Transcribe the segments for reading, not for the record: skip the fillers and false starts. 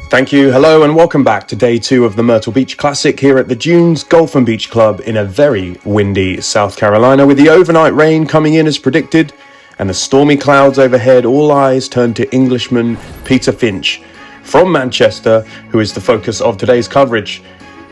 Thank you, hello and welcome back to day 2 of the Myrtle Beach Classic here at the Dunes Golf and Beach Club in a very windy South Carolina, with the overnight rain coming in as predicted and the stormy clouds overhead. All eyes turn to Englishman Peter Finch from Manchester, who is the focus of today's coverage.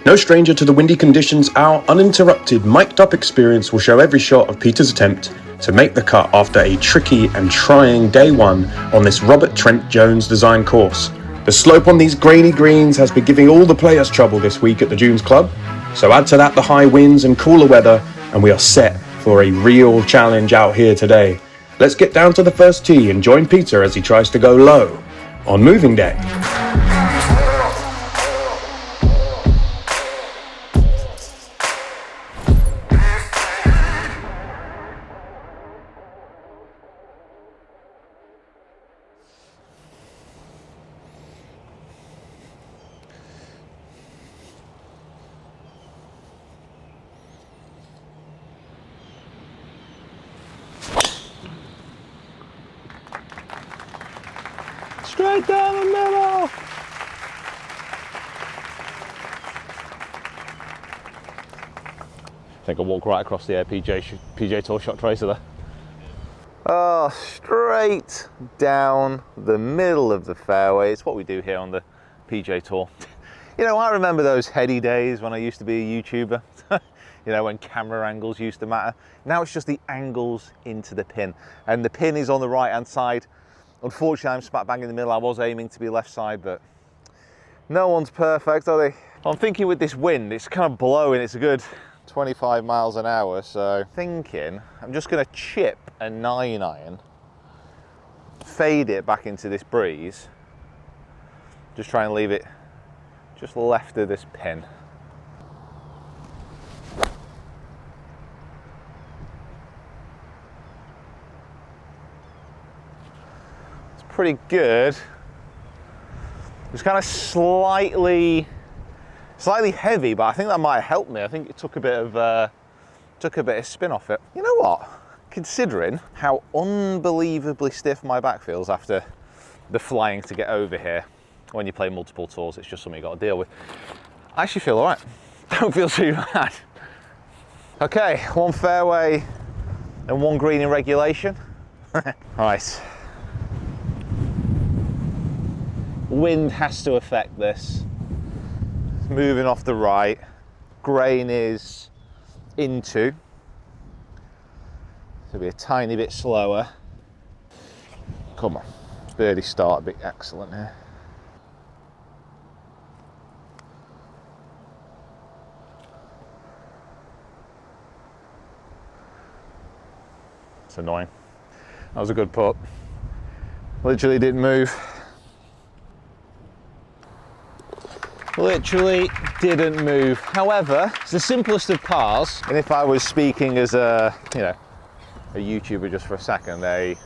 No stranger to the windy conditions, our uninterrupted, mic'd-up experience will show every shot of Peter's attempt to make the cut after a tricky and trying day 1 on this Robert Trent Jones design course. The slope on these grainy greens has been giving all the players trouble this week at the Dunes Club, so add to that the high winds and cooler weather, and we are set for a real challenge out here today. Let's get down to the first tee and join Peter as he tries to go low on moving day. Straight down the middle! I think I'll walk right across the PGA Tour shot tracer there. Oh, straight down the middle of the fairway. It's what we do here on the PGA Tour. You know, I remember those heady days when I used to be a YouTuber. You know, when camera angles used to matter. Now it's just the angles into the pin. And the pin is on the right-hand side. Unfortunately, I'm smack bang in the middle. I was aiming to be left side, but no one's perfect, are they? I'm thinking with this wind, it's kind of blowing. It's a good 25 miles an hour, so thinking I'm just going to chip a 9-iron, fade it back into this breeze, just try and leave it just left of this pin. Pretty good. It's kind of slightly heavy, but I think that might have helped me. I think it took a bit of spin off it. You know what? Considering how unbelievably stiff my back feels after the flying to get over here, when you play multiple tours, it's just something you got to deal with. I actually feel all right. Don't feel too bad. Okay, 1 fairway and 1 green in regulation. Right. Wind has to affect this. Moving off the right, grain is into. It'll be a tiny bit slower. Come on, birdie start, a bit excellent here. It's annoying. That was a good putt. Literally didn't move. Literally didn't move. However, it's the simplest of pars, and if I was speaking as a YouTuber just for a second, a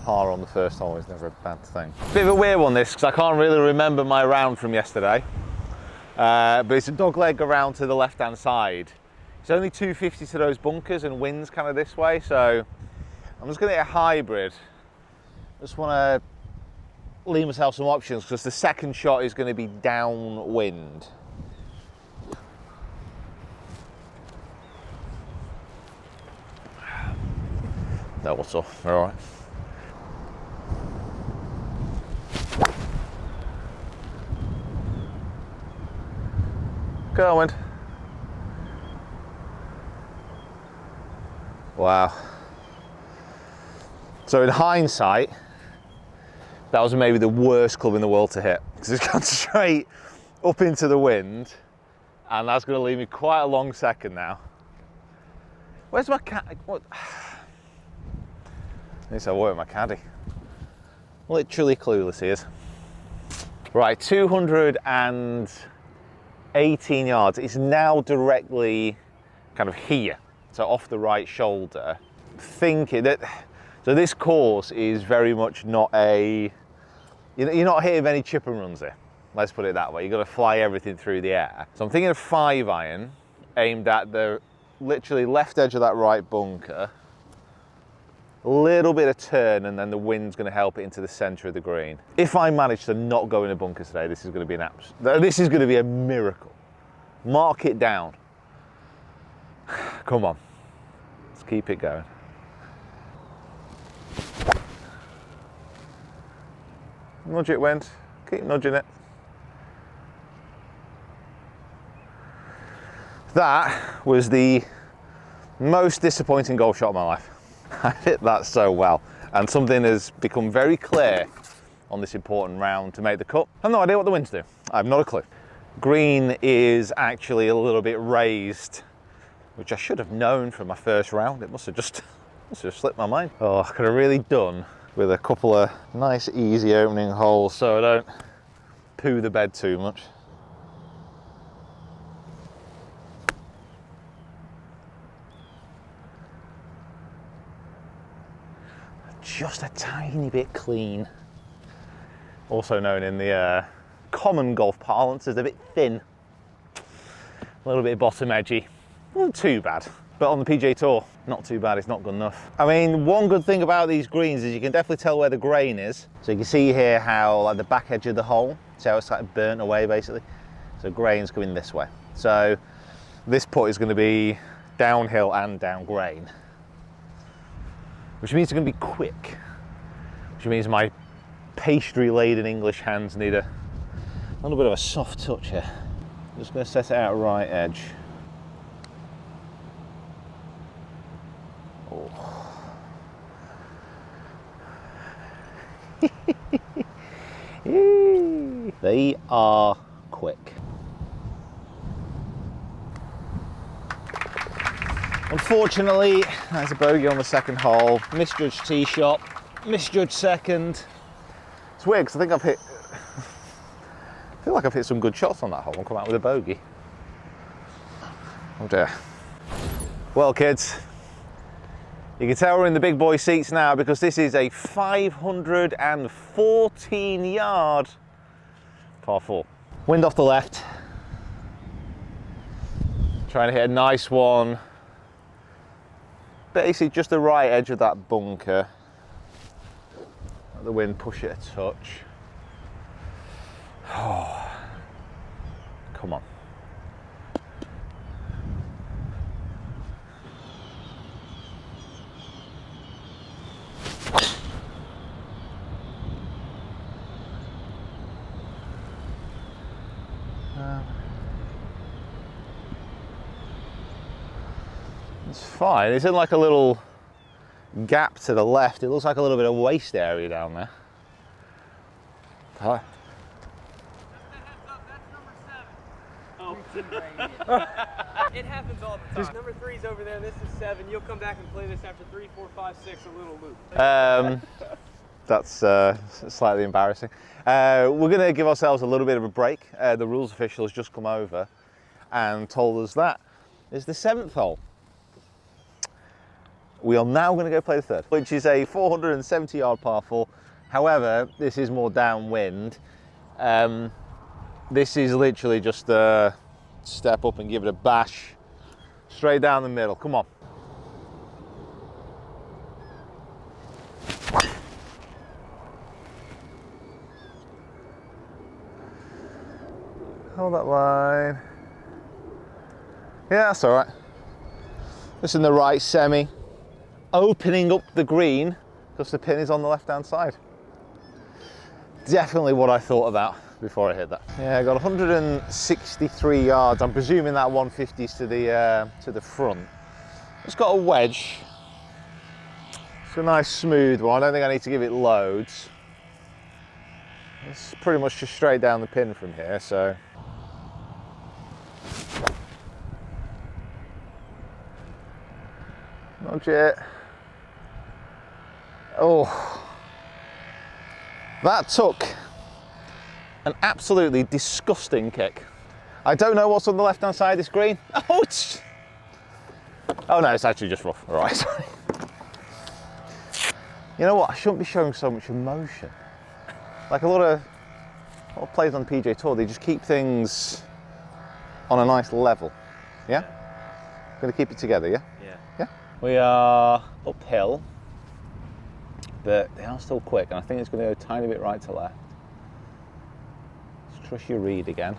par on the first hole is never a bad thing. Bit of a weird one this, because I can't really remember my round from yesterday, but it's a dog leg around to the left hand side. It's only 250 to those bunkers and wind's kind of this way, so I'm just going to get a hybrid. Just want to leave myself some options, because the second shot is going to be downwind. No, what's up? All right. Going. Wow. So in hindsight, that was maybe the worst club in the world to hit, because it's gone straight up into the wind, and that's going to leave me quite a long second now. Where's my caddy? What? I need to work with my caddy. Literally clueless he is. Right, 218 yards. It's now directly kind of here, so off the right shoulder. Thinking that, so this course is very much not a, you're not hitting any chip and runs here. Let's put it that way. You've got to fly everything through the air. So I'm thinking of 5-iron aimed at the literally left edge of that right bunker, a little bit of turn, and then the wind's going to help it into the centre of the green. If I manage to not go in a bunker today, this is going to be this is going to be a miracle. Mark it down. Come on, let's keep it going. Nudge it, wind. Keep nudging it. That was the most disappointing golf shot of my life. I hit that so well, and something has become very clear on this important round to make the cut. I have no idea what the winds do. I have not a clue. Green is actually a little bit raised, which I should have known from my first round. It must have just slipped my mind. Oh, I could have really done with a couple of nice easy opening holes so I don't poo the bed too much. Just a tiny bit clean. Also known in the common golf parlance as a bit thin. A little bit bottom edgy. Not too bad. But on the PGA Tour, not too bad, it's not good enough. I mean, one good thing about these greens is you can definitely tell where the grain is. So you can see here how like the back edge of the hole, see how it's like burnt away basically. So grain's coming this way. So this putt is going to be downhill and down grain, which means it's going to be quick, which means my pastry-laden English hands need a little bit of a soft touch here. I'm just going to set it out right edge. Oh. They are quick. Unfortunately, there's a bogey on the second hole. Misjudged tee shot, misjudged second. It's weird because I feel like I've hit some good shots on that hole and come out with a bogey. Oh dear. Well, kids, you can tell we're in the big boy seats now because this is a 514-yard par 4. Wind off the left. Trying to hit a nice one. Basically just the right edge of that bunker. Let the wind push it a touch. Oh, come on. It's fine. It's in like a little gap to the left. It looks like a little bit of waste area down there. Hi. Oh. It happens all the time. Number 3's over there, this is 7. You'll come back and play this after 3, 4, 5, 6, a little loop. That's slightly embarrassing. We're going to give ourselves a little bit of a break. The rules official has just come over and told us that is the 7th hole. We are now going to go play the 3rd, which is a 470-yard par 4. However, this is more downwind. This is literally just a step up and give it a bash straight down the middle. Come on. Hold that line. Yeah, that's all right. Just in the right semi, opening up the green because the pin is on the left-hand side. Definitely what I thought about before I hit that. Yeah, I got 163 yards. I'm presuming that 150's to the front. Just got a wedge. It's a nice smooth one. I don't think I need to give it loads. It's pretty much just straight down the pin from here, so. Nudge it. Oh. That took an absolutely disgusting kick. I don't know what's on the left-hand side of this green. Oh, no, it's actually just rough. All right, sorry. You know what? I shouldn't be showing so much emotion. Like a lot of players on the PGA Tour, they just keep things on a nice level. Yeah? Gonna keep it together, yeah? Yeah. Yeah? We are uphill. but they are still quick, and I think it's going to go a tiny bit right to left. Let's trust your read again.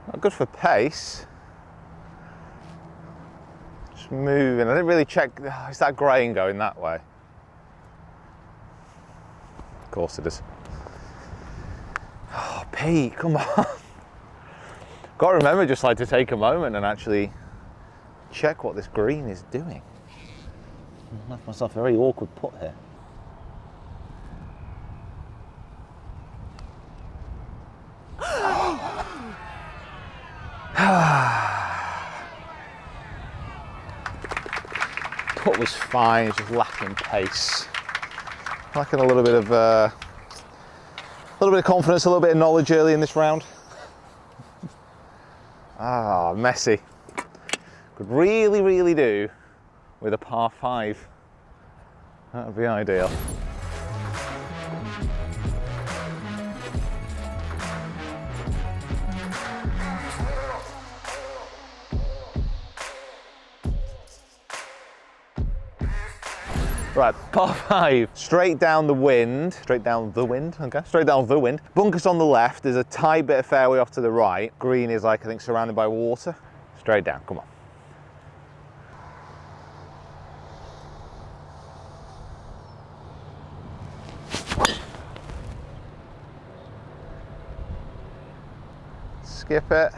Not good for pace. Just moving. I didn't really check. Oh, is that grain going that way? Of course it is. Oh, Pete, come on. Got to remember just like to take a moment and actually check what this green is doing. I left myself a very awkward putt here. Putt was fine, it's just lacking pace. Lacking a little bit of confidence, a little bit of knowledge early in this round. Ah, messy. Could really, really do with a par 5. That would be ideal. Right, par 5, straight down the wind, okay, straight down the wind. Bunkers on the left, there's a tight bit of fairway off to the right. Green is like, I think, surrounded by water. Straight down, come on. Skip it.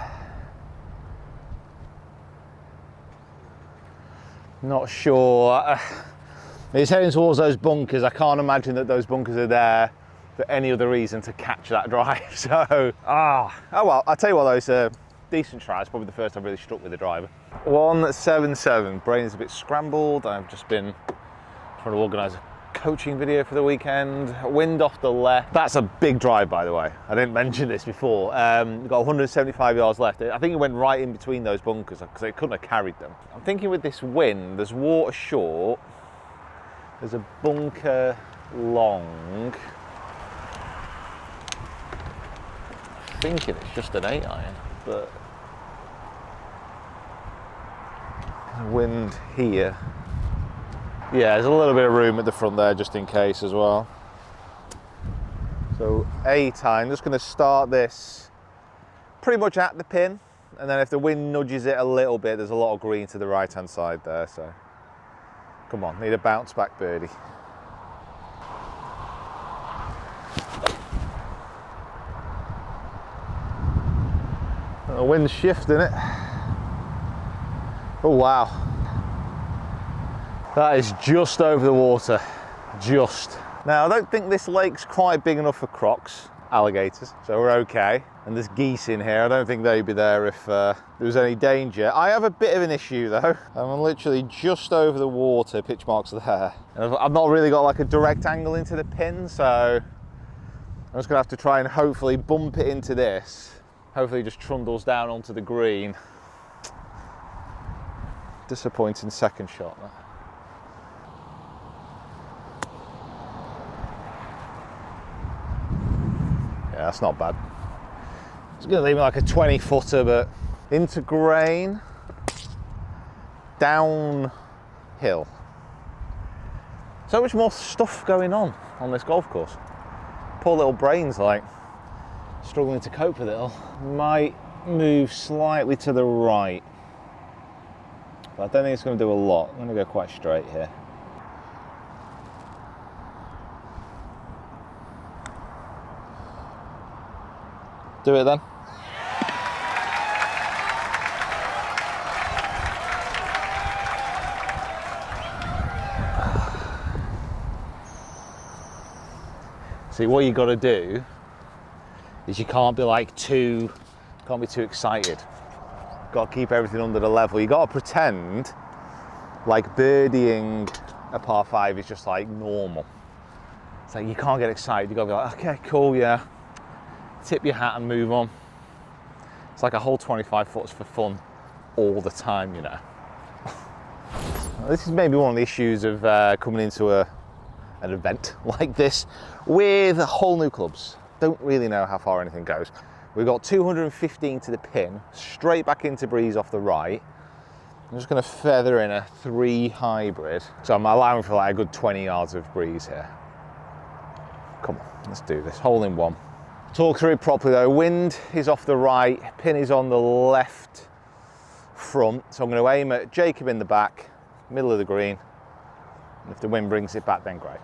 Not sure. He's heading towards those bunkers. I can't imagine that those bunkers are there for any other reason to catch that drive. So, oh well, I'll tell you what, those are decent tries. Probably the first I've really struck with the driver. 177. Brain is a bit scrambled. I've just been trying to organise a coaching video for the weekend. Wind off the left. That's a big drive, by the way. I didn't mention this before. We've got 175 yards left. I think it went right in between those bunkers because it couldn't have carried them. I'm thinking with this wind, there's water short. There's a bunker long. I'm thinking it's just an 8-iron, but there's wind here. Yeah, there's a little bit of room at the front there just in case as well. So 8-iron, just going to start this pretty much at the pin, and then if the wind nudges it a little bit, there's a lot of green to the right hand side there, so come on, need a bounce back birdie. The wind's shifting it. Oh wow. That is just over the water, just. Now I don't think this lake's quite big enough for crocs, alligators, so we're okay. And there's geese in here. I don't think they'd be there if there was any danger. I have a bit of an issue though. I'm literally just over the water, pitch marks there. And I've not really got like a direct angle into the pin, so I'm just gonna have to try and hopefully bump it into this. Hopefully it just trundles down onto the green. Disappointing second shot there. Yeah, that's not bad. It's going to leave me like a 20-footer, but into grain, downhill. So much more stuff going on this golf course. Poor little brain's like struggling to cope with it all. Might move slightly to the right, but I don't think it's going to do a lot. I'm going to go quite straight here. Do it then. See, what you got to do is you can't be too excited. Got to keep everything under the level. You got to pretend like birdieing a par 5 is just like normal. It's like you can't get excited. You got to be like, okay, cool, yeah. Tip your hat and move on. It's like a whole 25 foots for fun all the time, you know. This is maybe one of the issues of coming into an event like this with whole new clubs. Don't really know how far anything goes. We've got 215 to the pin, straight back into breeze off the right. I'm just going to feather in a 3 hybrid. So I'm allowing for like a good 20 yards of breeze here. Come on, let's do this. Hole in 1. Talk through it properly though. Wind is off the right, pin is on the left front. So I'm going to aim at Jacob in the back, middle of the green. And if the wind brings it back, then great.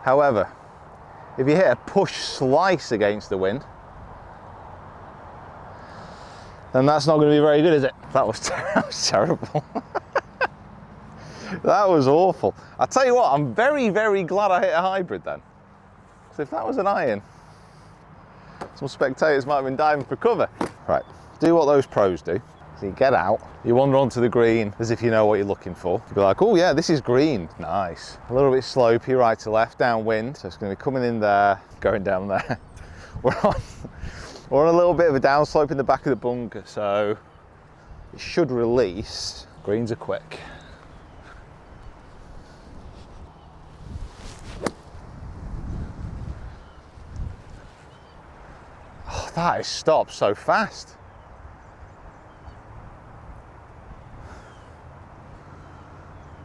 However, if you hit a push slice against the wind, then that's not going to be very good, is it? That was terrible. That was awful. I'll tell you what, I'm very, very glad I hit a hybrid then. Because if that was an iron, some spectators might have been diving for cover. Right, do what those pros do. So you get out, you wander onto the green as if you know what you're looking for. You'll be like, oh yeah, this is green, nice. A little bit slopey, right to left, downwind. So it's going to be coming in there, going down there. We're on a little bit of a downslope in the back of the bunker, so it should release. Greens are quick. Oh, that is stopped so fast.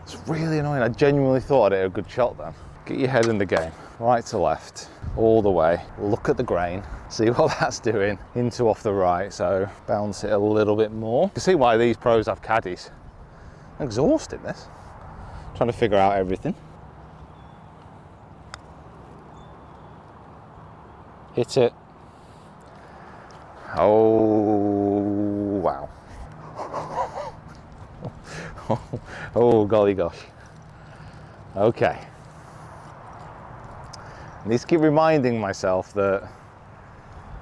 It's really annoying. I genuinely thought I'd hit a good shot then. Get your head in the game. Right to left, all the way. Look at the grain, see what that's doing. Into off the right, so bounce it a little bit more. You can see why these pros have caddies. I'm exhausted this. Trying to figure out everything. Hit it. Oh, wow. Oh, golly gosh. Okay. I need to keep reminding myself that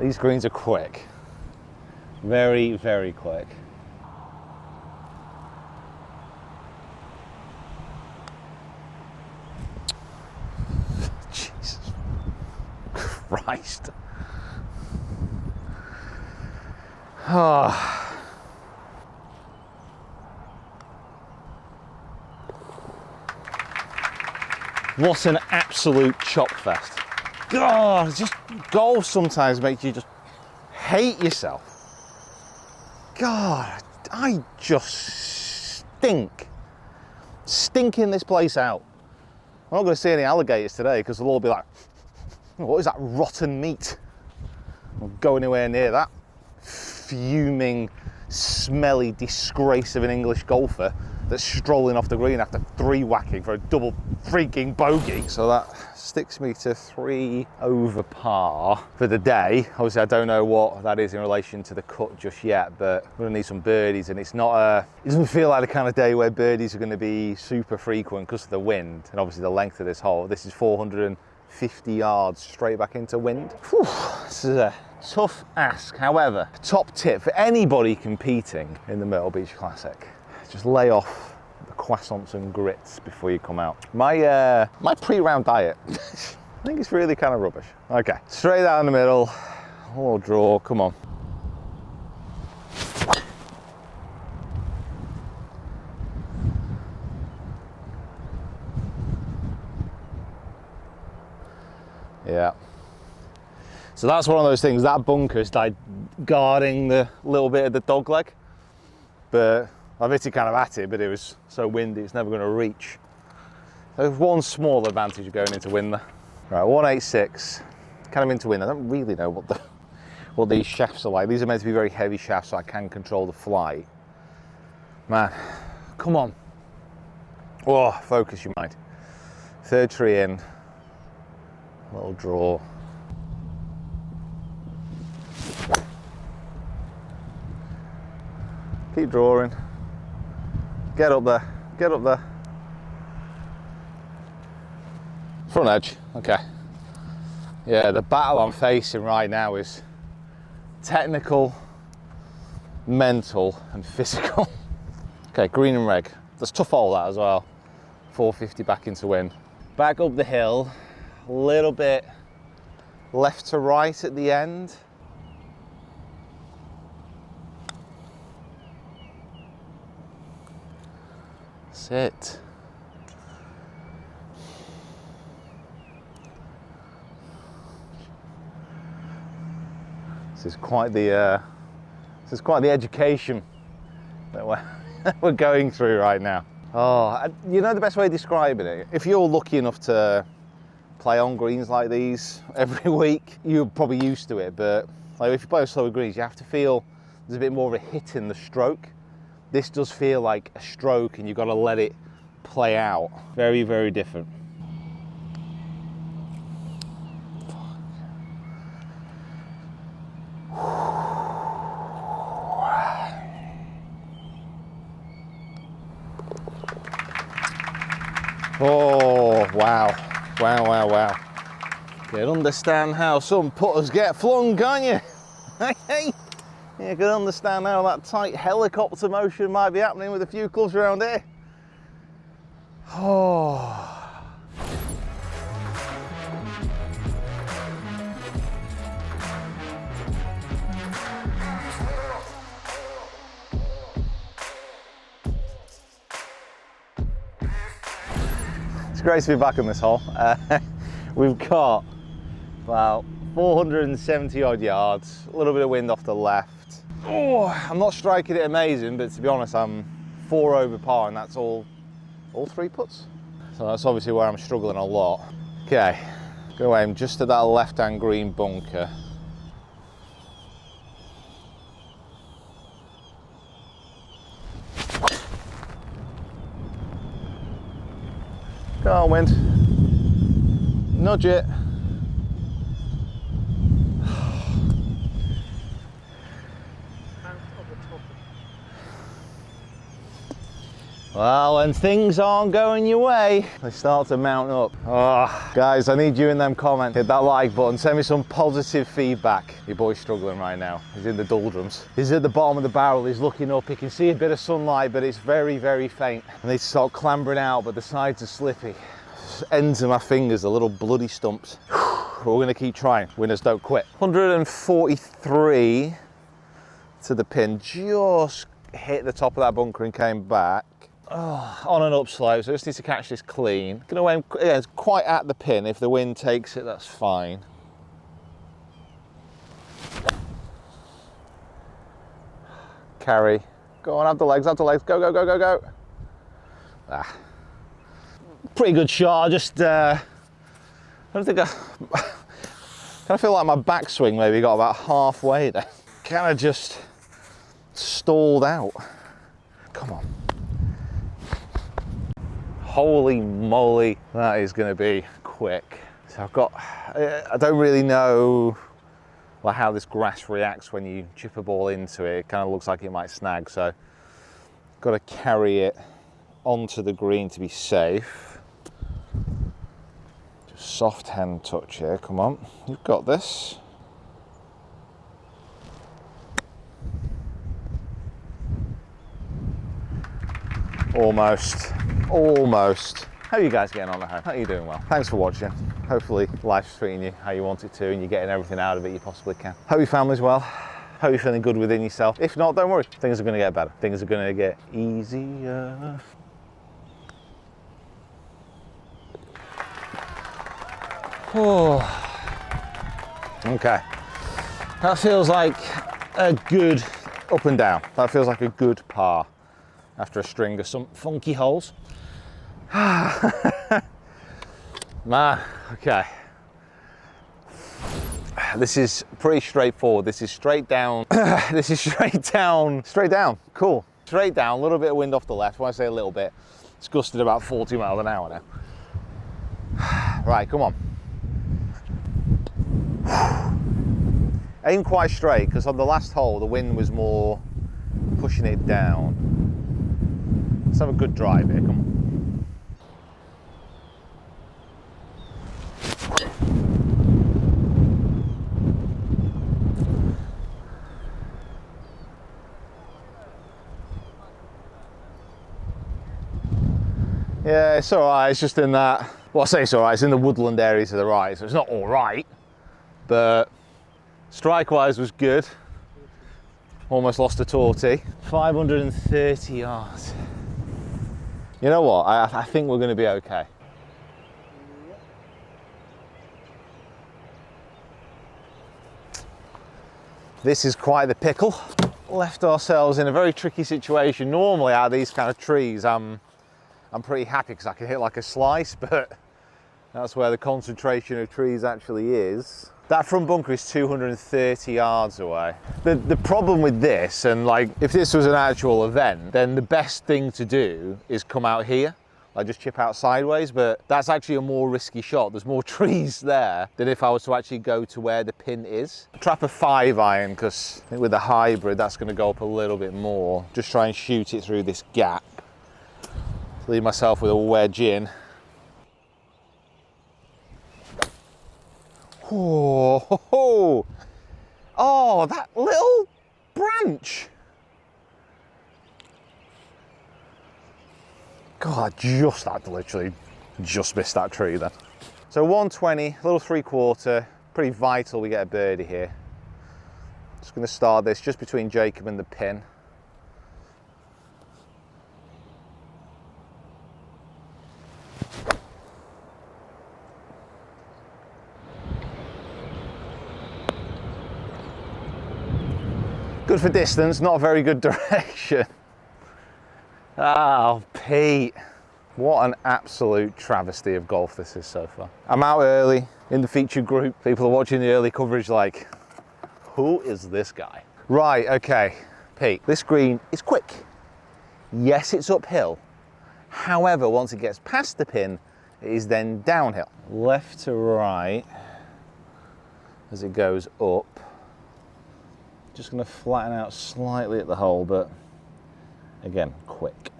these greens are quick. Very, very quick. Jesus Christ. Oh. What an absolute chop fest. God, just golf sometimes makes you just hate yourself. God, I just stinking this place out. I'm not going to see any alligators today because they'll all be like, what is that rotten meat? I won't go anywhere near that fuming, smelly disgrace of an English golfer that's strolling off the green after 3 whacking for a double freaking bogey. So that sticks me to 3 over par for the day. Obviously I don't know what that is in relation to the cut just yet, but we're gonna need some birdies, and it doesn't feel like the kind of day where birdies are gonna be super frequent because of the wind and obviously the length of this hole. This is 450 yards straight back into wind. Whew, this is a tough ask. However, top tip for anybody competing in the Myrtle Beach Classic: just lay off the croissants and grits before you come out. My pre-round diet, I think it's really kind of rubbish. Okay, straight down the middle, or draw, come on. Yeah. So that's one of those things, that bunker's died guarding the little bit of the dog leg, but I've hit it kind of at it, but it was so windy it's never going to reach. There's one small advantage of going into wind there. Right, 186, kind of into wind. I don't really know what these shafts are like. These are meant to be very heavy shafts so I can control the flight. Man, come on. Oh, focus your mind. 3rd tree in, little draw. Keep drawing. Get up there, get up there. Front edge, okay. Yeah, the battle I'm facing right now is technical, mental, and physical. Okay, green and reg. That's tough hole that as well. 450 back into wind. Back up the hill, a little bit left to right at the end. That's it. This is quite the education that we're going through right now. Oh, you know the best way of describing it? If you're lucky enough to play on greens like these every week, you're probably used to it, but like if you play with slower greens, you have to feel there's a bit more of a hit in the stroke. This does feel like a stroke and you've got to let it play out. Very, very different. Oh, wow. Wow, wow, wow. You can understand how some putters get flung, can't you? Hey, you can understand how that tight helicopter motion might be happening with a few clubs around here. Oh. It's great to be back on this hole. We've got about 470 odd yards, a little bit of wind off the left. Oh, I'm not striking it amazing, but to be honest, I'm 4 over par, and that's all 3 putts. So that's obviously where I'm struggling a lot. Okay, go aim just at that left-hand green bunker. Go on, wind. Nudge it. Well, when things aren't going your way, they start to mount up. Oh, guys, I need you in them comments. Hit that like button, send me some positive feedback. Your boy's struggling right now. He's in the doldrums. He's at the bottom of the barrel, he's looking up. He can see a bit of sunlight, but it's very, very faint. I need to start clambering out, but the sides are slippy. Ends of my fingers are little bloody stumps. But we're gonna keep trying. Winners don't quit. 143 to the pin. Just hit the top of that bunker and came back. Oh, on an upslope, so I just need to catch this clean. Gonna aim, yeah, it's quite at the pin. If the wind takes it, that's fine. Carry. Go on, have the legs, go, go, go, go, go. Ah. Pretty good shot, I just, I don't think I kind of feel like my backswing maybe got about halfway there. Kind of just stalled out. Come on. Holy moly, that is going to be quick. So I've got, I don't really know like how this grass reacts when you chip a ball into it. It kind of looks like it might snag, so got to carry it onto the green to be safe. Just soft hand touch here, come on, you've got this. Almost. How are you guys getting on at home? How are you doing? Well, thanks for watching. Hopefully life's treating you how you want it to and you're getting everything out of it you possibly can. Hope your family's well. Hope you're feeling good within yourself. If not, don't worry. Things are going to get better. Things are going to get easier. Oh. Okay. That feels like a good up and down. That feels like a good par after a string of some funky holes. Man, okay. This is pretty straightforward. This is straight down. This is straight down. Cool. Straight down, a little bit of wind off the left. When I say a little bit, it's gusted about 40 miles an hour now. Right, come on. Aim quite straight, because on the last hole, the wind was more pushing it down. Let's have a good drive here, come on. Yeah, it's all right, it's just in that, well I say it's all right, it's in the woodland area to the right, so it's not all right, but strike-wise was good. Almost lost a tortie. 530 yards. You know what, I think we're going to be okay. This is quite the pickle. Left ourselves in a very tricky situation. Normally out of these kind of trees, I'm pretty happy because I can hit like a slice, but that's where the concentration of trees actually is. That front bunker is 230 yards away. The problem with this, and like if this was an actual event, then the best thing to do is come out here, like just chip out sideways, but that's actually a more risky shot. There's more trees there than if I was to actually go to where the pin is. Trap a 5-iron, because with the hybrid, that's gonna go up a little bit more. Just try and shoot it through this gap. Leave myself with a wedge in. Oh, that little branch. God, I literally just missed that tree then. So 120, little 3/4, pretty vital we get a birdie here. Just gonna start this just between Jacob and the pin. Good for distance, not a very good direction. Oh, Pete. What an absolute travesty of golf this is so far. I'm out early in the featured group. People are watching the early coverage like, who is this guy? Right, okay, Pete, this green is quick. Yes, it's uphill. However, once it gets past the pin, it is then downhill. Left to right as it goes up. Just going to flatten out slightly at the hole, but again, quick.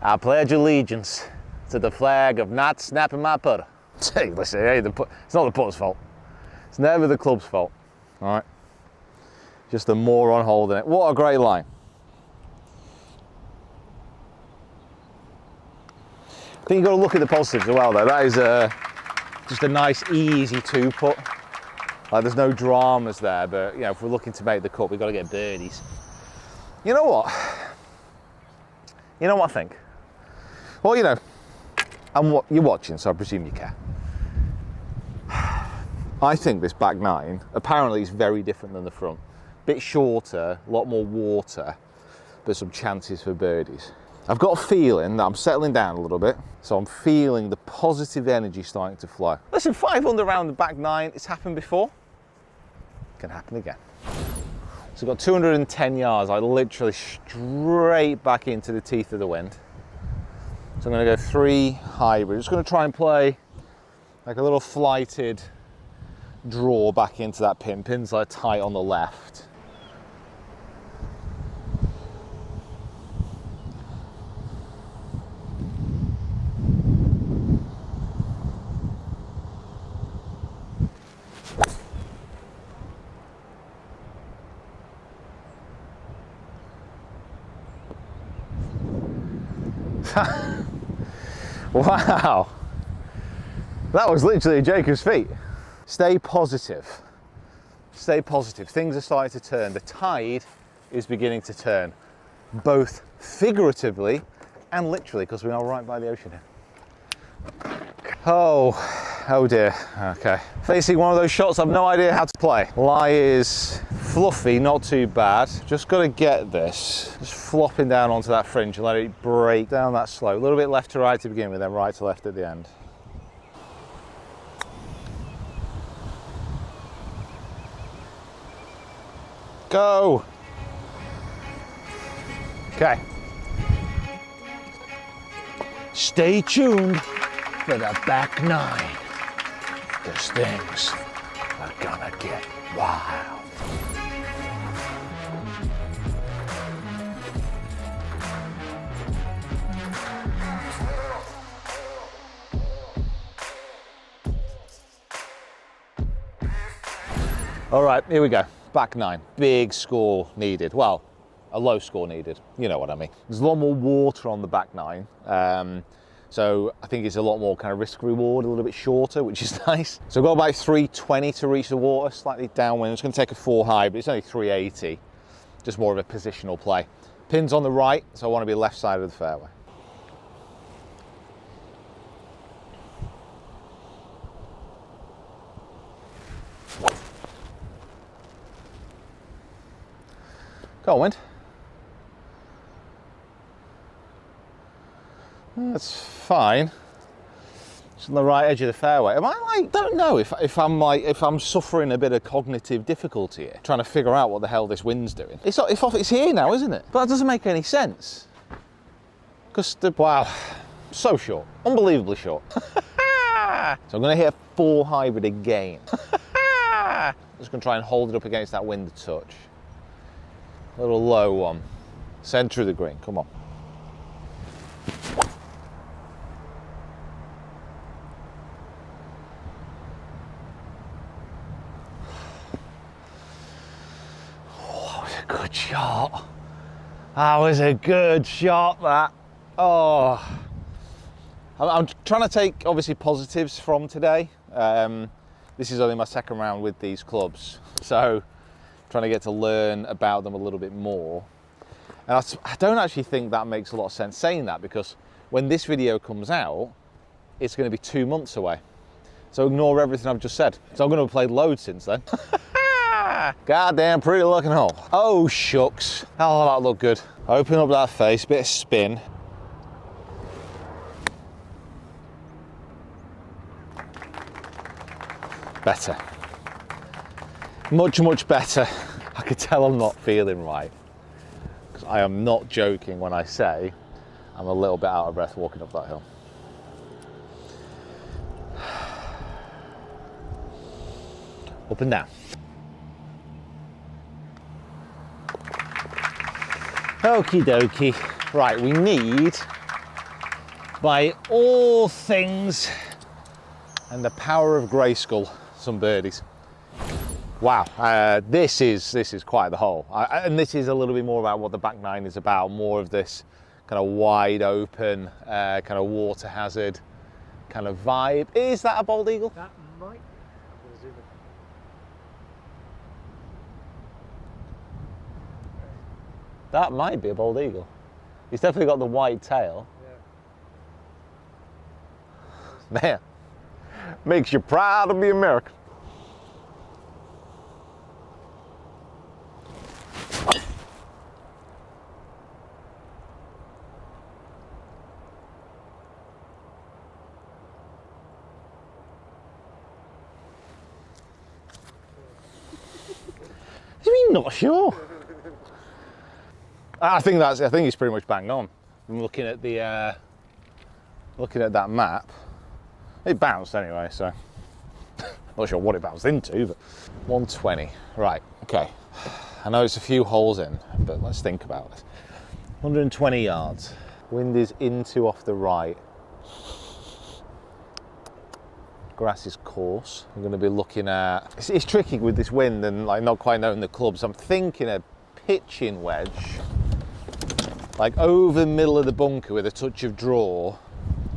I pledge allegiance to the flag of not snapping my putter. Hey, listen, it's not the putter's fault. It's never the club's fault, all right? Just the moron holding it. What a great line. I think you've got to look at the positives as well, though. That is just a nice, easy 2-putt. Like, there's no dramas there, but, you know, if we're looking to make the cut, we've got to get birdies. You know what? You know what I think? Well, you know, you're watching, so I presume you care. I think this back 9 apparently is very different than the front. Bit shorter, a lot more water, but some chances for birdies. I've got a feeling that I'm settling down a little bit, so I'm feeling the positive energy starting to flow. Listen, 5 under around the back 9, it's happened before. It can happen again. So I've got 210 yards, I literally straight back into the teeth of the wind. So I'm going to go 3 hybrid. Just going to try and play like a little flighted draw back into that pin. Pin's like tight on the left. Wow, that was literally Jacob's feet. Stay positive. Stay positive. Things are starting to turn. The tide is beginning to turn, both figuratively and literally, because we are right by the ocean here. Oh dear. Okay. Facing one of those shots I've no idea how to play. Lie is fluffy, not too bad. Just got to get this. Just flopping down onto that fringe and let it break down that slope. A little bit left to right to begin with, then right to left at the end. Go. Okay. Stay tuned for the back 9, because things are gonna get wild. All right, here we go. Back 9, big score needed. Well, a low score needed, you know what I mean. There's a lot more water on the back 9. So I think it's a lot more kind of risk reward, a little bit shorter, which is nice. So I've got about 320 to reach the water, slightly downwind. It's going to take a 4 high, but it's only 380. Just more of a positional play. Pin's on the right, so I want to be left side of the fairway. Go on, wind. That's fine. It's on the right edge of the fairway. Am I like, don't know if I'm suffering a bit of cognitive difficulty here, trying to figure out what the hell this wind's doing. It's here now, isn't it? But that doesn't make any sense. Because wow, so short, unbelievably short. So I'm going to hit a 4 hybrid again. I'm just going to try and hold it up against that wind a touch. A little low one. Centre of the green, come on. Oh, that was a good shot. That was a good shot, that. Oh. I'm trying to take, obviously, positives from today. This is only my second round with these clubs. So, trying to get to learn about them a little bit more. And I don't actually think that makes a lot of sense saying that, because when this video comes out, it's going to be 2 months away. So ignore everything I've just said. So I'm going to have played loads since then. Goddamn pretty looking hole. Oh shucks. Oh, that looked good. Open up that face, bit of spin. Better. Much, much better. I could tell I'm not feeling right. Because I am not joking when I say I'm a little bit out of breath walking up that hill. Up and down. Okie dokie. Right, we need, by all things and the power of Grayskull, some birdies. Wow, this is quite the hole. And this is a little bit more about what the back nine is about, more of this kind of wide open, kind of water hazard kind of vibe. Is that a bald eagle? That might. That might be a bald eagle. He's definitely got the white tail. Yeah. Man, makes you proud to be American. What do you mean not sure? I think it's pretty much bang on. I'm looking at the that map. It bounced anyway, so not sure what it bounced into, but 120. Right, okay. I know it's a few holes in, but let's think about this. 120 yards. Wind is into off the right. Grass is coarse. I'm going to be looking at. It's tricky with this wind and like not quite knowing the clubs. I'm thinking a pitching wedge, like over the middle of the bunker with a touch of draw,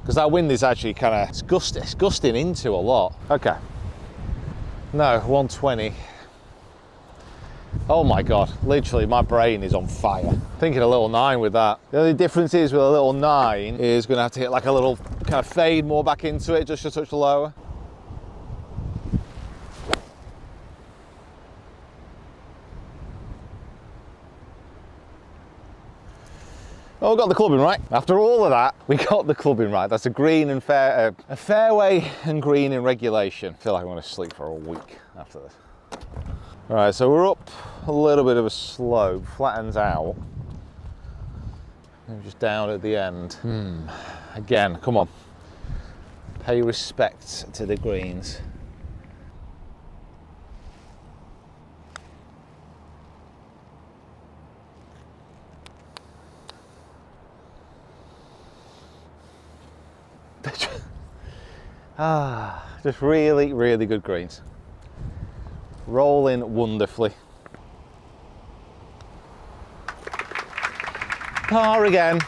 because that wind is actually kind of it's gusting into a lot. Okay. No, 120. Oh my God, literally my brain is on fire. Thinking a little 9 with that. The only difference is with a little 9 is going to have to hit like a little kind of fade more back into it, just a touch lower. Oh, we got the clubbing right. After all of that, we got the clubbing right. That's a green and a fairway and green in regulation. I feel like I'm going to sleep for a week after this. All right, so we're up a little bit of a slope, flattens out. And just down at the end. Again, come on. Pay respect to the greens. Just really, really good greens. Rolling wonderfully. Par again.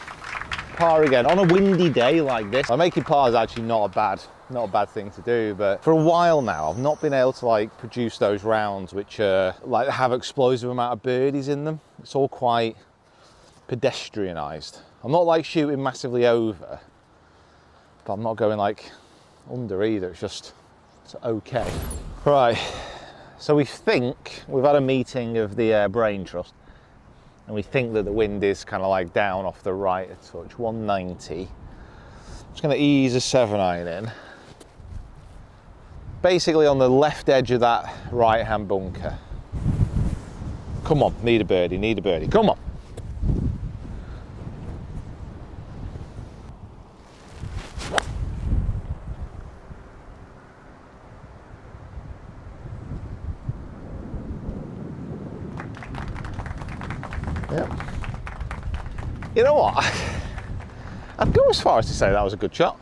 par again on a windy day like this. Making par is actually not a bad thing to do, but for a while now I've not been able to like produce those rounds which like have explosive amount of birdies in them. It's all quite pedestrianised. I'm not like shooting massively over, but I'm not going like under either. It's okay. Right, so we think we've had a meeting of the brain trust, and we think that the wind is kind of like down off the right a touch, 190. Just going to ease a 7-iron in, basically on the left edge of that right hand bunker. Come on, need a birdie, come on. Yeah. You know what? I'd go as far as to say that was a good shot.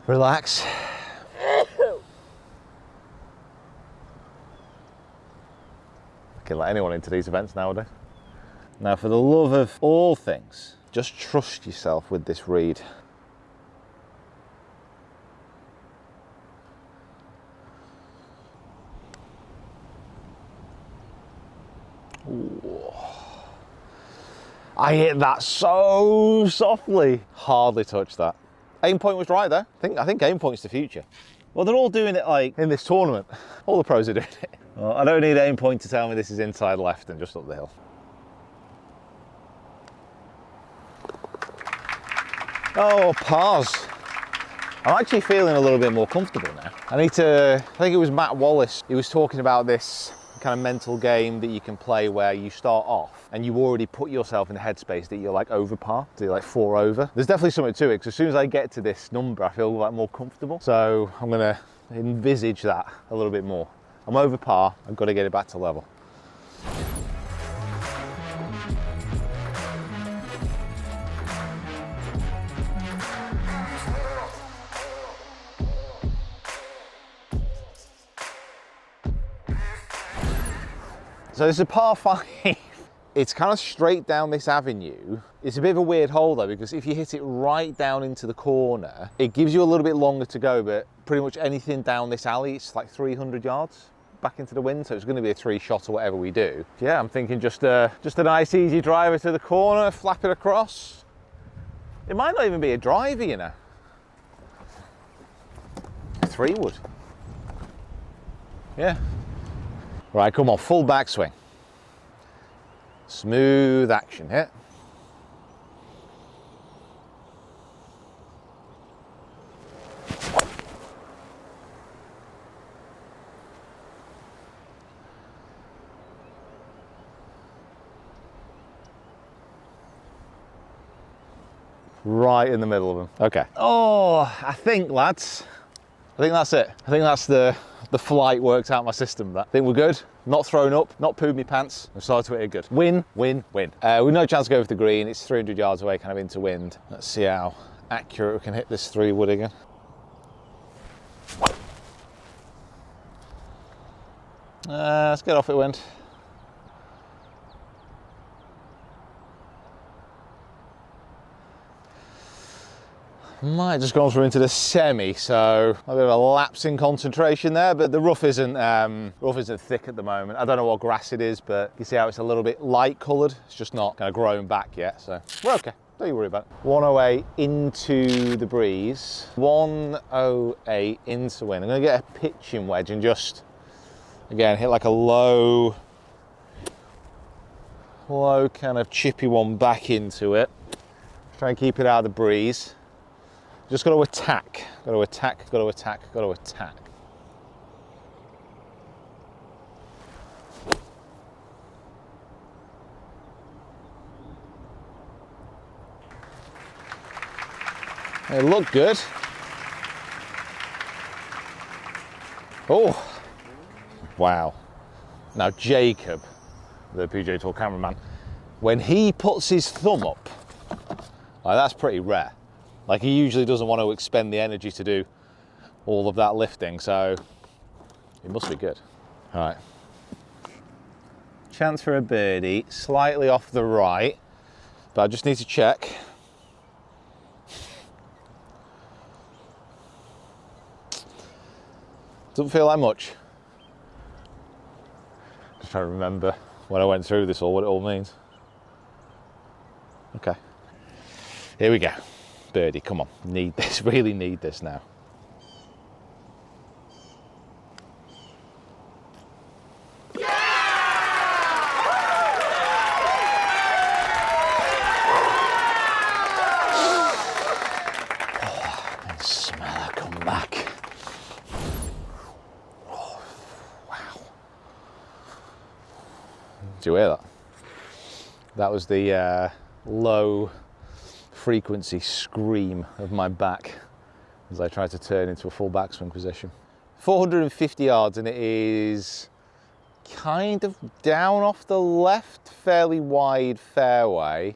Relax. I can let anyone into these events nowadays. Now, for the love of all things, just trust yourself with this read. Ooh. I hit that so softly. Hardly touched that. Aim point was right there. I think aim point's the future. Well, they're all doing it like in this tournament. All the pros are doing it. Well, I don't need aim point to tell me this is inside left and just up the hill. Oh, pars. I'm actually feeling a little bit more comfortable now. I think it was Matt Wallace. He was talking about this kind of mental game that you can play where you start off and you already put yourself in the headspace that you're like over par, so you're like 4 over. There's definitely something to it, because as soon as I get to this number, I feel like more comfortable. So I'm gonna envisage that a little bit more. I'm over par, I've got to get it back to level. So it's a par 5. It's kind of straight down this avenue. It's a bit of a weird hole though, because if you hit it right down into the corner, it gives you a little bit longer to go, but pretty much anything down this alley, it's like 300 yards back into the wind, so it's going to be a 3-shot or whatever we do. Yeah, I'm thinking just a nice easy driver to the corner, flap it across. It might not even be a driver, you know. 3 wood. Yeah. Right, come on, full backswing. Smooth action here. Right in the middle of them. Okay. Oh, I think, lads, I think that's it. I think that's the flight worked out my system. That I think we're good. Not thrown up, not pooed me pants. I'm starting to hit it good. Win, win, win. We've no chance to go over the green. It's 300 yards away, kind of into wind. Let's see how accurate we can hit this 3 wood again. Let's get off it, wind. Might have just gone through into the semi, so a bit of a lapse in concentration there, but the rough isn't thick at the moment. I don't know what grass it is, but you see how it's a little bit light coloured. It's just not kind of grown back yet, so we're okay. Don't you worry about it. 108 into the breeze, 108 into wind. I'm going to get a pitching wedge and just, again, hit like a low kind of chippy one back into it. Try and keep it out of the breeze. Just got to attack, got to attack, got to attack, got to attack. They look good. Oh, wow. Now Jacob, the PGA Tour cameraman, when he puts his thumb up, like, that's pretty rare. Like, he usually doesn't want to expend the energy to do all of that lifting, so it must be good. All right. Chance for a birdie, slightly off the right, but I just need to check. Doesn't feel like much. Just trying to remember when I went through this all, what it all means. Okay, here we go. Birdie, come on, need this, really need this now. Did you hear that? That was the low frequency scream of my back as I tried to turn into a full backswing position. 450 yards, and it is kind of down off the left, fairly wide fairway.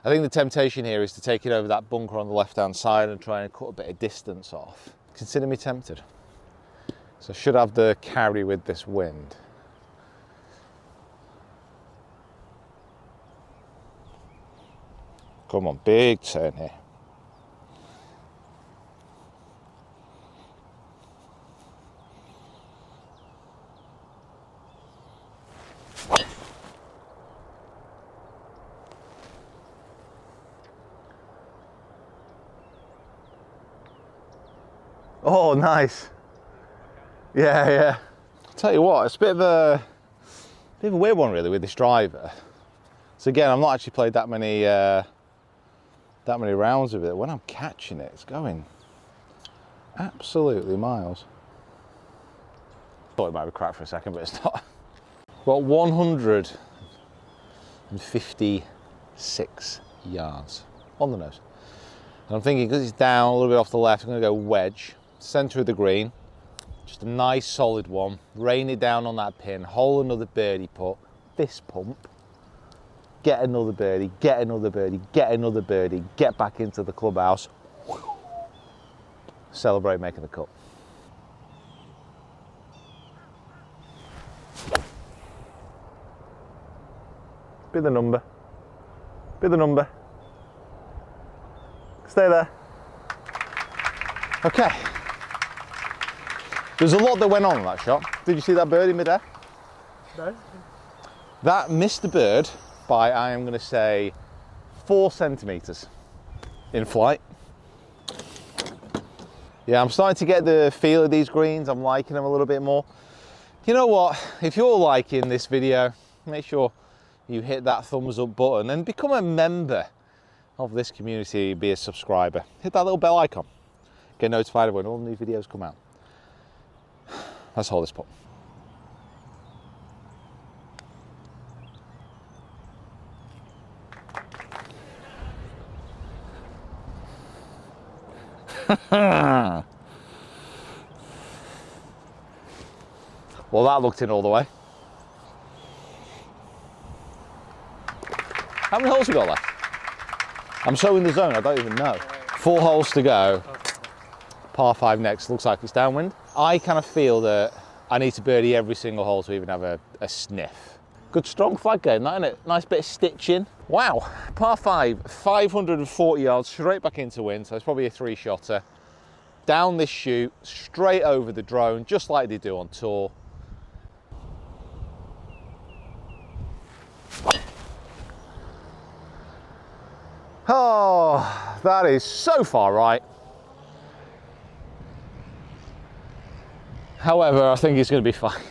I think the temptation here is to take it over that bunker on the left hand side and try and cut a bit of distance off. Consider me tempted. So I should have the carry with this wind. Come on, big turn here. Oh, nice. Yeah. Tell you what, it's a bit of a weird one really with this driver. So again, I've not actually played that many rounds of it. When I'm catching it, it's going absolutely miles. Thought it might be crap for a second, but it's not. Got 156 yards on the nose. And I'm thinking, because it's down a little bit off the left, I'm going to go wedge, centre of the green, just a nice solid one, rain it down on that pin, hole another birdie putt, fist pump, get another birdie, get another birdie, get another birdie, get back into the clubhouse, celebrate making the cut. Be the number, be the number, stay there. Okay, there's a lot that went on in that shot. Did you see that birdie midair? No. That missed the bird by, I am going to say, 4 centimetres in flight. Yeah, I'm starting to get the feel of these greens. I'm liking them a little bit more. You know what? If you're liking this video, make sure you hit that thumbs up button and become a member of this community, be a subscriber. Hit that little bell icon. Get notified when all new videos come out. Let's hold this putt. Well, that looked in all the way. How many holes we got left? I'm so in the zone, I don't even know. 4 holes to go. Par 5 next, looks like it's downwind. I kind of feel that I need to birdie every single hole to even have a sniff. Good strong flag game, isn't it? Nice bit of stitching. Wow, par 5, 540 yards, straight back into wind, so it's probably a 3-shotter. Down this chute, straight over the drone, just like they do on tour. Oh, that is so far right. However, I think it's going to be fine.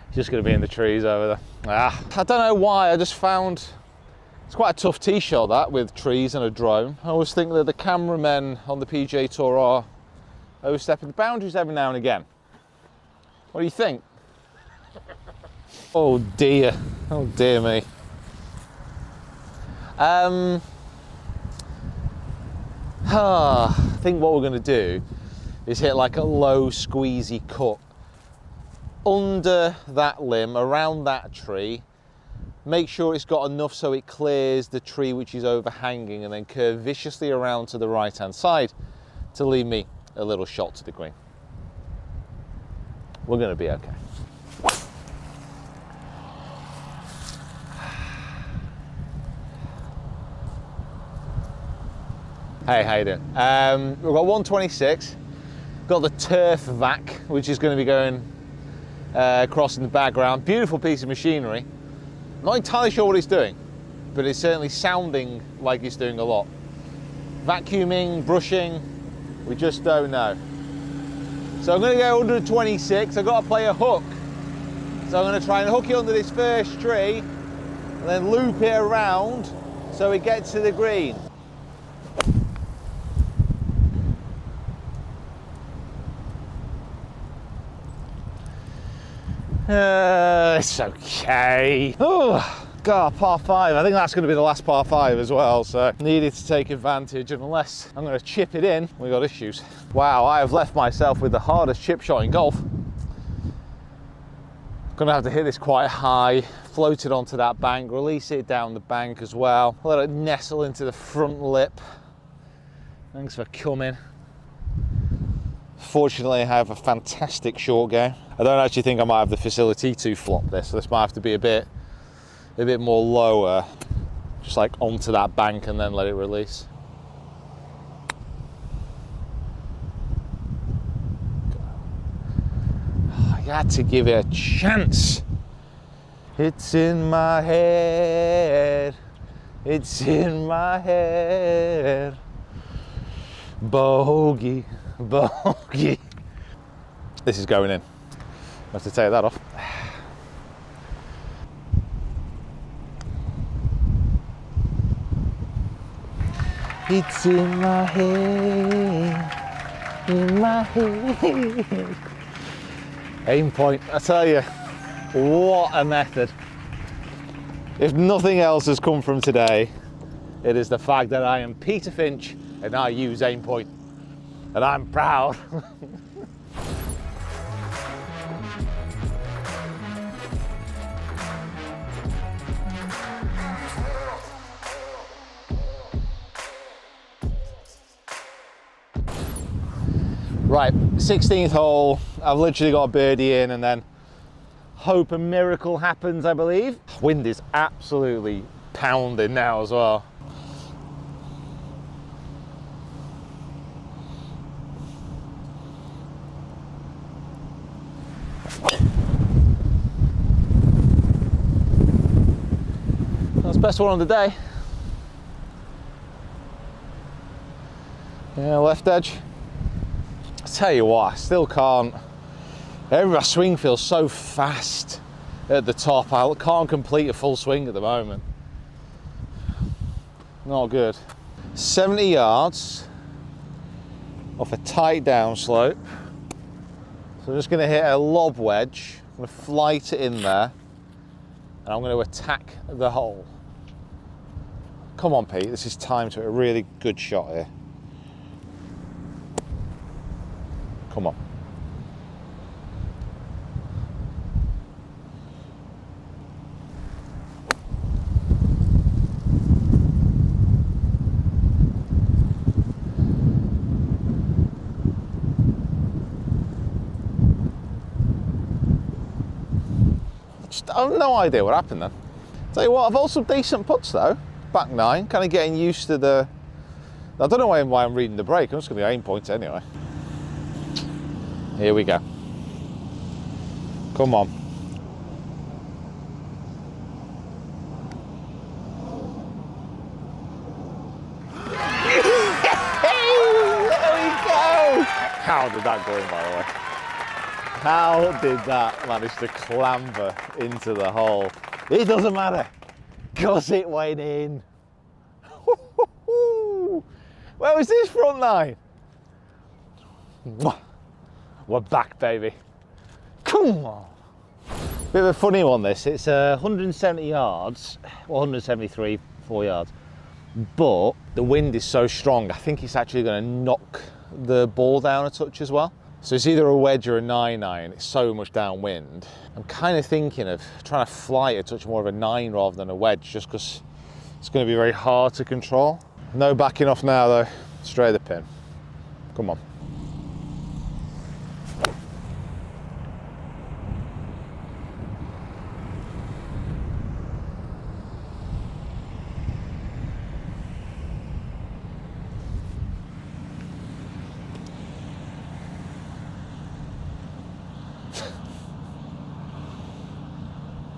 It's just going to be in the trees over there. I don't know why, I just found it's quite a tough tee shot, that, with trees and a drone. I always think that the cameramen on the PGA Tour are overstepping the boundaries every now and again. What do you think? Oh dear me. I think what we're going to do is hit like a low squeezy cut under that limb, around that tree. Make sure it's got enough so it clears the tree which is overhanging, and then curve viciously around to the right hand side to leave me a little shot to the green. We're going to be okay. Hey, how you doing? We've got 126. Got the turf vac, which is going to be going across in the background. Beautiful piece of machinery. Not entirely sure what it's doing, but it's certainly sounding like it's doing a lot. Vacuuming, brushing, we just don't know. So I'm going to go 126. I've got to play a hook. So I'm going to try and hook it under this first tree and then loop it around so it gets to the green. It's okay. Oh, God, par 5. I think that's going to be the last par 5 as well, so needed to take advantage, and unless I'm going to chip it in, we got issues. Wow, I have left myself with the hardest chip shot in golf. Going to have to hit this quite high, float it onto that bank, release it down the bank as well, let it nestle into the front lip. Thanks for coming. Fortunately, I have a fantastic short game. I don't actually think I might have the facility to flop this, so this might have to be a bit more lower, just like onto that bank and then let it release. Oh, I had to give it a chance. It's in my head. It's in my head. Bogey. Bogey. This is going in. I have to take that off. It's in my head, in my head. Aim point, I tell you, what a method. If nothing else has come from today, it is the fact that I am Peter Finch and I use aim point. And I'm proud. Right, 16th hole. I've literally got a birdie in and then hope a miracle happens, I believe. Wind is absolutely pounding now as well. That's the best one on the day. Yeah, left edge. I tell you what, I still can't. My swing feels so fast at the top. I can't complete a full swing at the moment. Not good. 70 yards off a tight down slope. So I'm just going to hit a lob wedge. I'm going to flight it in there, and I'm going to attack the hole. Come on, Pete. This is timed to a really good shot here. Come on. I have no idea what happened then. Tell you what, I've also decent putts though. Back 9, kind of getting used to the. I don't know why I'm reading the break. I'm just going to aim points anyway. Here we go. Come on. There we go. How did that go in, by the way? How did that manage to clamber into the hole? It doesn't matter, because it went in. Where was this front 9? We're back, baby. Come on. Bit of a funny one, this. It's 170 yards, well, 173, 4 yards. But the wind is so strong, I think it's actually going to knock the ball down a touch as well. So it's either a wedge or a 9-iron. It's so much downwind. I'm kind of thinking of trying to fly a touch more of a 9 rather than a wedge, just because it's going to be very hard to control. No backing off now though. Straight the pin. Come on.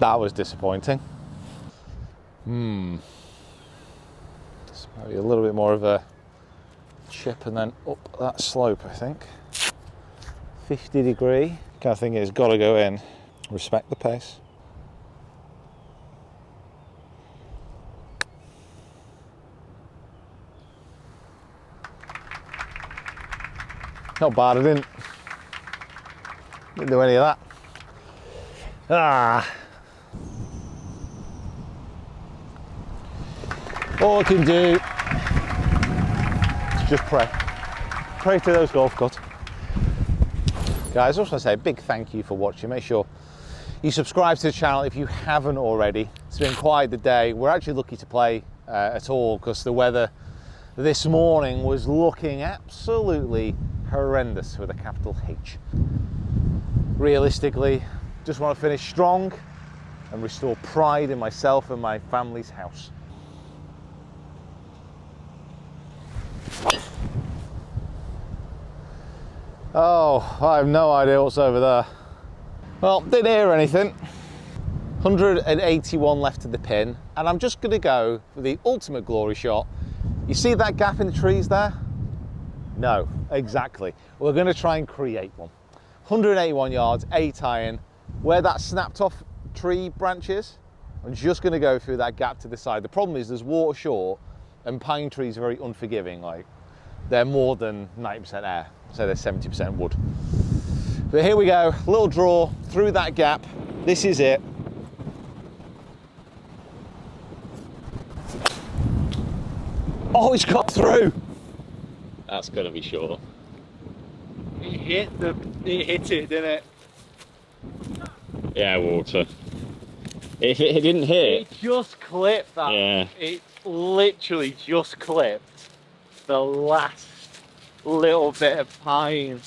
That was disappointing. It's maybe a little bit more of a chip and then up that slope, I think. 50 degree. Kind of thing is, got to go in. Respect the pace. Not bad, I didn't do any of that. All I can do is just pray. Pray to those golf gods. Guys, I just want to say a big thank you for watching. Make sure you subscribe to the channel if you haven't already. It's been quite the day. We're actually lucky to play at all because the weather this morning was looking absolutely horrendous with a capital H. Realistically, just want to finish strong and restore pride in myself and my family's house. Oh, I have no idea what's over there. Well, didn't hear anything. 181 left to the pin, and I'm just gonna go for the ultimate glory shot. You see that gap in the trees there? No, exactly. We're gonna try and create one. 181 yards, 8 iron. Where that snapped off tree branch is, I'm just gonna go through that gap to the side. The problem is there's water short, and pine trees are very unforgiving. Like, they're more than 90% air, so they're 70% wood. But here we go, little draw through that gap. This is it. Oh, it's got through. That's gonna be short. It hit it, didn't it? Yeah, water. If it didn't hit. It just clipped that. Yeah. It literally just clipped the last little bit of pine.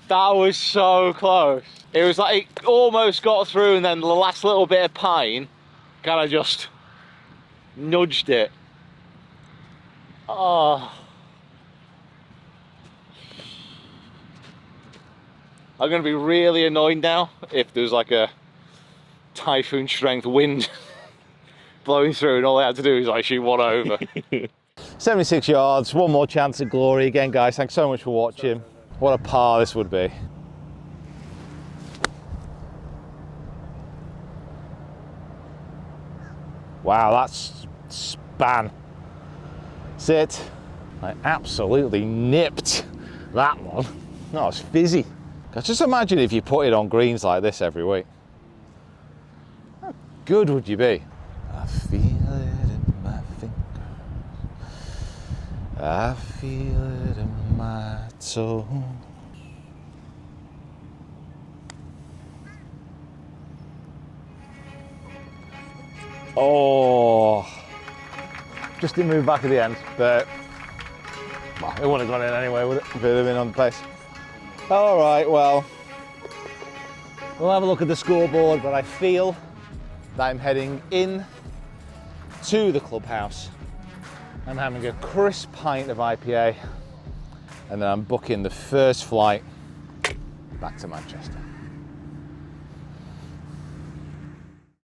That was so close. It was like it almost got through, and then the last little bit of pine kind of just nudged it. Oh. I'm gonna be really annoyed now if there's like a typhoon strength wind blowing through and all I had to do is like shoot one over. 76 yards, one more chance at glory. Again, guys, thanks so much for watching. What a par this would be. Wow, that's span. Sit. I absolutely nipped that one. No, it's fizzy. Just imagine if you put it on greens like this every week. How good would you be? I feel it in my fingers. I feel it in my toe. Oh, just didn't move back at the end, but well, it wouldn't have gone in anyway, would it? If it had been on the pace. All right, well, we'll have a look at the scoreboard, but I feel that I'm heading in to the clubhouse. I'm having a crisp pint of IPA, and then I'm booking the first flight back to Manchester.